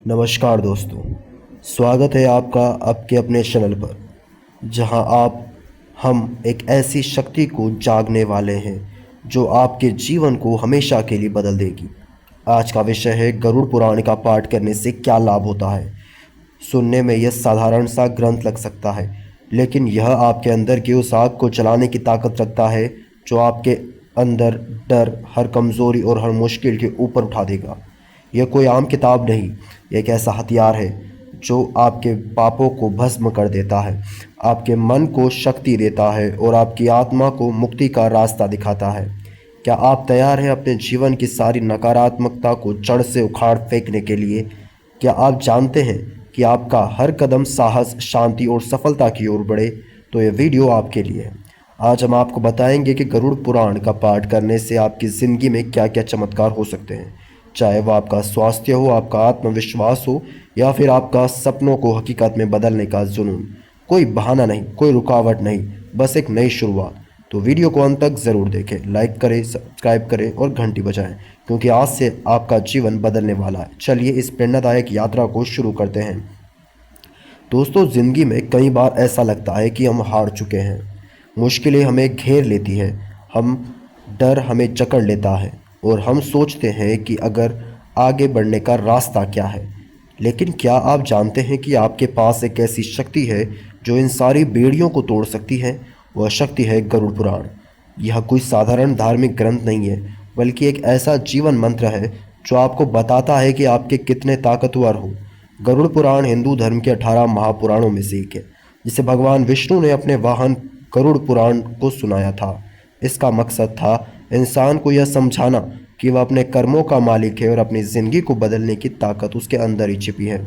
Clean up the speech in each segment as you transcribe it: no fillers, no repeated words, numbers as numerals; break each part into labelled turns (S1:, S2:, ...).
S1: नमस्कार दोस्तों, स्वागत है आपका आपके अपने चैनल पर, जहां हम एक ऐसी शक्ति को जागने वाले हैं जो आपके जीवन को हमेशा के लिए बदल देगी। आज का विषय है गरुड़ पुराण का पाठ करने से क्या लाभ होता है। सुनने में यह साधारण सा ग्रंथ लग सकता है, लेकिन यह आपके अंदर की उस आग को जलाने की ताकत रखता है जो आपके अंदर डर, हर कमज़ोरी और हर मुश्किल के ऊपर उठा देगा। यह कोई आम किताब नहीं, यह एक ऐसा हथियार है जो आपके पापों को भस्म कर देता है, आपके मन को शक्ति देता है और आपकी आत्मा को मुक्ति का रास्ता दिखाता है। क्या आप तैयार हैं अपने जीवन की सारी नकारात्मकता को जड़ से उखाड़ फेंकने के लिए? क्या आप जानते हैं कि आपका हर कदम साहस, शांति और सफलता की ओर बढ़े? तो ये वीडियो आपके लिए है। आज हम आपको बताएंगे कि गरुड़ पुराण का पाठ करने से आपकी ज़िंदगी में क्या क्या चमत्कार हो सकते हैं, चाहे वह आपका स्वास्थ्य हो, आपका आत्मविश्वास हो या फिर आपका सपनों को हकीकत में बदलने का जुनून। कोई बहाना नहीं, कोई रुकावट नहीं, बस एक नई शुरुआत। तो वीडियो को अंत तक ज़रूर देखें, लाइक करें, सब्सक्राइब करें और घंटी बजाएं, क्योंकि आज से आपका जीवन बदलने वाला है। चलिए इस प्रेरणादायक यात्रा को शुरू करते हैं। दोस्तों, ज़िंदगी में कई बार ऐसा लगता है कि हम हार चुके हैं। मुश्किलें हमें घेर लेती है, हम डर हमें जकड़ लेता है और हम सोचते हैं कि अगर आगे बढ़ने का रास्ता क्या है। लेकिन क्या आप जानते हैं कि आपके पास एक ऐसी शक्ति है जो इन सारी बेड़ियों को तोड़ सकती है? वह शक्ति है गरुड़ पुराण। यह कोई साधारण धार्मिक ग्रंथ नहीं है, बल्कि एक ऐसा जीवन मंत्र है जो आपको बताता है कि आपके कितने ताकतवर हो। गरुड़ पुराण हिंदू धर्म के 18 महापुराणों में से एक है, जिसे भगवान विष्णु ने अपने वाहन गरुड़ पुराण को सुनाया था। इसका मकसद था इंसान को यह समझाना कि वह अपने कर्मों का मालिक है और अपनी ज़िंदगी को बदलने की ताकत उसके अंदर ही छिपी है।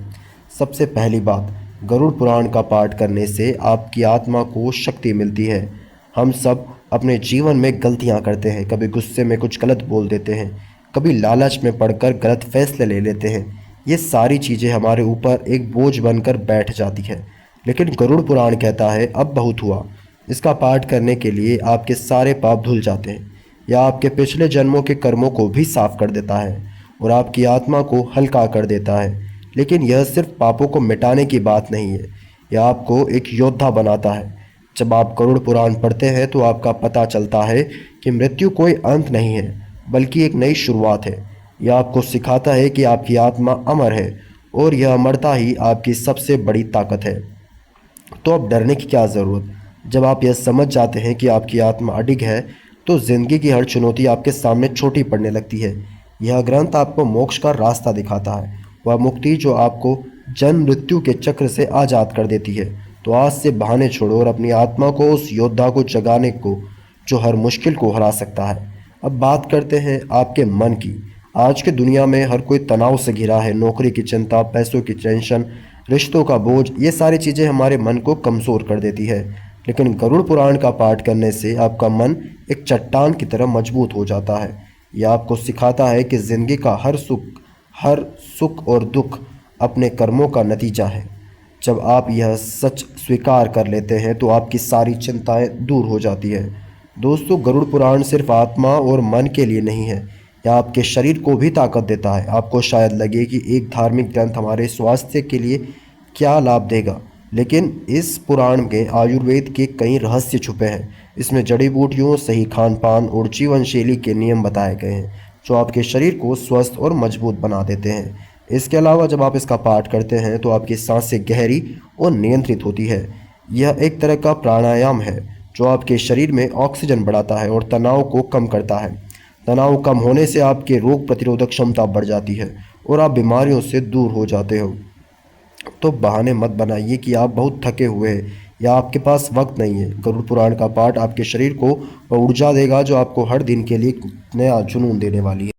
S1: सबसे पहली बात, गरुड़ पुराण का पाठ करने से आपकी आत्मा को शक्ति मिलती है। हम सब अपने जीवन में गलतियां करते हैं, कभी गुस्से में कुछ गलत बोल देते हैं, कभी लालच में पड़कर गलत फैसले ले लेते हैं। ये सारी चीज़ें हमारे ऊपर एक बोझ बनकर बैठ जाती है। लेकिन गरुड़ पुराण कहता है अब बहुत हुआ। इसका पाठ करने के लिए आपके सारे पाप धुल जाते हैं। यह आपके पिछले जन्मों के कर्मों को भी साफ कर देता है और आपकी आत्मा को हल्का कर देता है। लेकिन यह सिर्फ पापों को मिटाने की बात नहीं है, यह आपको एक योद्धा बनाता है। जब आप गरुड़ पुराण पढ़ते हैं तो आपका पता चलता है कि मृत्यु कोई अंत नहीं है, बल्कि एक नई शुरुआत है। यह आपको सिखाता है कि आपकी आत्मा अमर है और यह अमरता ही आपकी सबसे बड़ी ताकत है। तो अब डरने की क्या ज़रूरत? जब आप यह समझ जाते हैं कि आपकी आत्मा अडिग है, तो ज़िंदगी की हर चुनौती आपके सामने छोटी पड़ने लगती है। यह ग्रंथ आपको मोक्ष का रास्ता दिखाता है, वह मुक्ति जो आपको जन्म मृत्यु के चक्र से आज़ाद कर देती है। तो आज से बहाने छोड़ो और अपनी आत्मा को उस योद्धा को जगाने को जो हर मुश्किल को हरा सकता है। अब बात करते हैं आपके मन की। आज की दुनिया में हर कोई तनाव से घिरा है। नौकरी की चिंता, पैसों की टेंशन, रिश्तों का बोझ, ये सारी चीज़ें हमारे मन को कमज़ोर कर देती है। लेकिन गरुड़ पुराण का पाठ करने से आपका मन एक चट्टान की तरह मजबूत हो जाता है। यह आपको सिखाता है कि ज़िंदगी का हर सुख और दुख अपने कर्मों का नतीजा है। जब आप यह सच स्वीकार कर लेते हैं तो आपकी सारी चिंताएं दूर हो जाती है। दोस्तों, गरुड़ पुराण सिर्फ आत्मा और मन के लिए नहीं है, यह आपके शरीर को भी ताकत देता है। आपको शायद लगे कि एक धार्मिक ग्रंथ हमारे स्वास्थ्य के लिए क्या लाभ देगा, लेकिन इस पुराण में आयुर्वेद के कई रहस्य छुपे हैं। इसमें जड़ी बूटियों, सही खान पान और जीवन शैली के नियम बताए गए हैं जो आपके शरीर को स्वस्थ और मजबूत बना देते हैं। इसके अलावा जब आप इसका पाठ करते हैं तो आपकी सांसें गहरी और नियंत्रित होती है। यह एक तरह का प्राणायाम है जो आपके शरीर में ऑक्सीजन बढ़ाता है और तनाव को कम करता है। तनाव कम होने से आपके रोग प्रतिरोधक क्षमता बढ़ जाती है और आप बीमारियों से दूर हो जाते हो। तो बहाने मत बनाइए कि आप बहुत थके हुए हैं या आपके पास वक्त नहीं है। गरुड़ पुराण का पाठ आपके शरीर को वह ऊर्जा देगा जो आपको हर दिन के लिए नया जुनून देने वाली है।